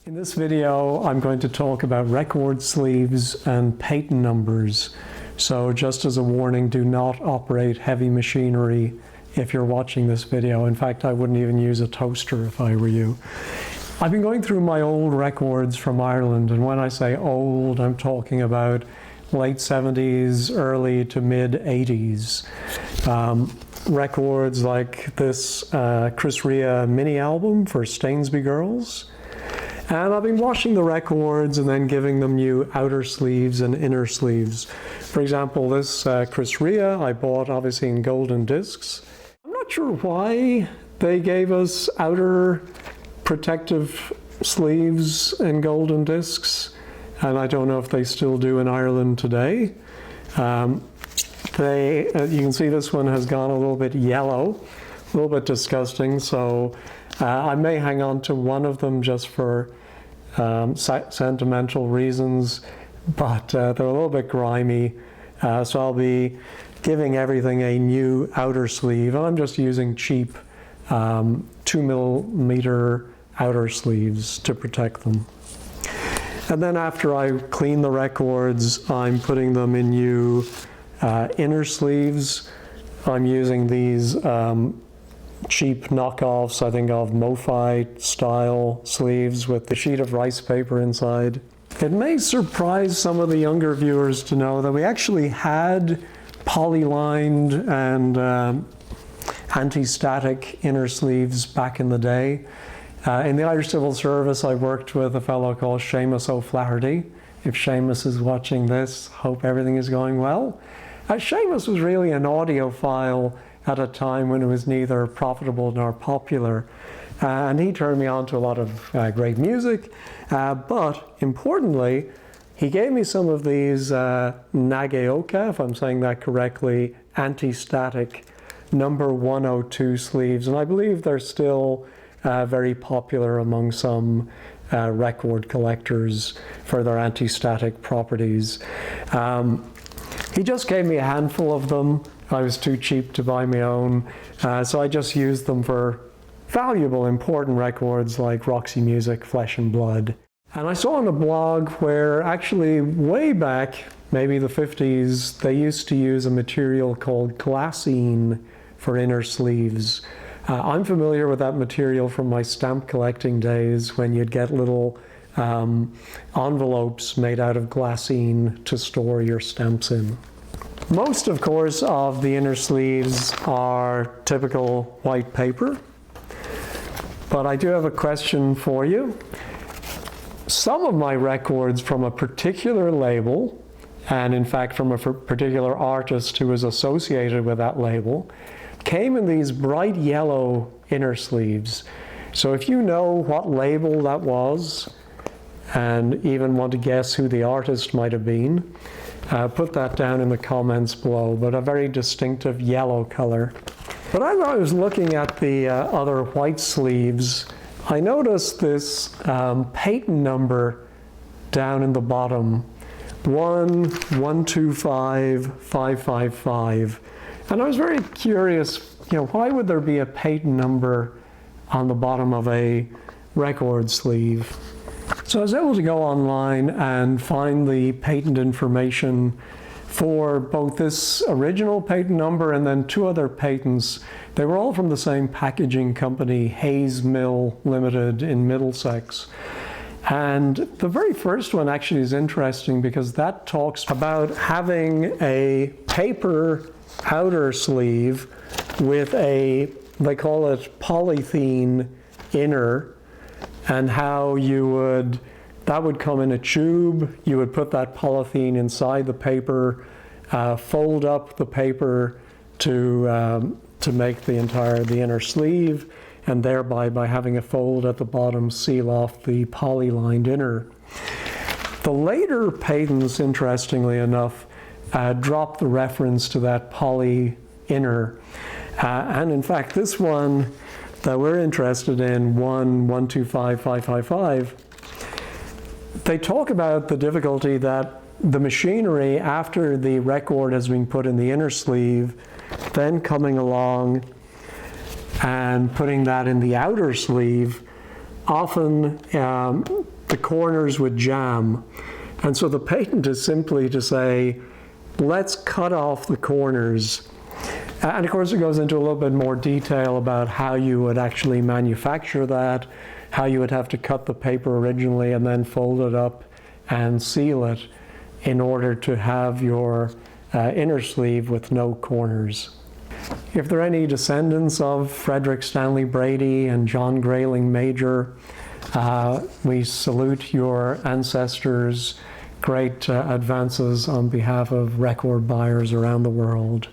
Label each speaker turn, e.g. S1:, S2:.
S1: In this video, I'm going to talk about record sleeves and patent numbers. So just as a warning, do not operate heavy machinery if you're watching this video. In fact, I wouldn't even use a toaster if I were you. I've been going through my old records from Ireland, and when I say old, I'm talking about late 70s, early to mid 80s. Records like this Chris Rea mini album for Stainsby Girls. And I've been washing the records and then giving them new outer sleeves and inner sleeves. For example, this Chris Rea I bought obviously in golden discs. I'm not sure why they gave us outer protective sleeves in golden discs, and I don't know if they still do in Ireland today. You can see this one has gone a little bit yellow, a little bit disgusting, so I may hang on to one of them just for sentimental reasons, but they're a little bit grimy, so I'll be giving everything a new outer sleeve, and I'm just using cheap 2mm outer sleeves to protect them. And then after I clean the records, I'm putting them in new inner sleeves. I'm using these cheap knockoffs, I think, of MoFi style sleeves with the sheet of rice paper inside. It may surprise some of the younger viewers to know that we actually had poly-lined and anti-static inner sleeves back in the day. In the Irish Civil Service, I worked with a fellow called Seamus O'Flaherty. If Seamus is watching this, hope everything is going well. Seamus was really an audiophile at a time when it was neither profitable nor popular. And he turned me on to a lot of great music, but importantly, he gave me some of these Nagaoka, if I'm saying that correctly, anti-static number 102 sleeves, and I believe they're still very popular among some record collectors for their anti-static properties. He just gave me a handful of them. I was too cheap to buy my own, so I just used them for valuable, important records like Roxy Music, Flesh and Blood. And I saw on a blog where actually way back, maybe the 50s, they used to use a material called glassine for inner sleeves. I'm familiar with that material from my stamp collecting days when you'd get little envelopes made out of glassine to store your stamps in. Most, of course, of the inner sleeves are typical white paper, but I do have a question for you. Some of my records from a particular label, and in fact from a particular artist who was associated with that label, came in these bright yellow inner sleeves. So if you know what label that was, and even want to guess who the artist might have been, put that down in the comments below, but a very distinctive yellow color. But as I was looking at the other white sleeves, I noticed this patent number down in the bottom, 1125555. And I was very curious, why would there be a patent number on the bottom of a record sleeve? So I was able to go online and find the patent information for both this original patent number and then two other patents. They were all from the same packaging company, Hayes Mill Limited in Middlesex. And the very first one actually is interesting because that talks about having a paper outer sleeve with a, they call it polythene inner, and how that would come in a tube. You would put that polythene inside the paper, fold up the paper to make the inner sleeve, and thereby, by having a fold at the bottom, seal off the poly-lined inner. The later patents, interestingly enough, drop the reference to that poly inner. And in fact, this one that we're interested in, 1125555, they talk about the difficulty that the machinery after the record has been put in the inner sleeve, then coming along and putting that in the outer sleeve, often the corners would jam. And so the patent is simply to say, let's cut off the corners. And of course it goes into a little bit more detail about how you would actually manufacture that, how you would have to cut the paper originally and then fold it up and seal it in order to have your inner sleeve with no corners. If there are any descendants of Frederick Stanley Brady and John Grayling Major, we salute your ancestors' great advances on behalf of record buyers around the world.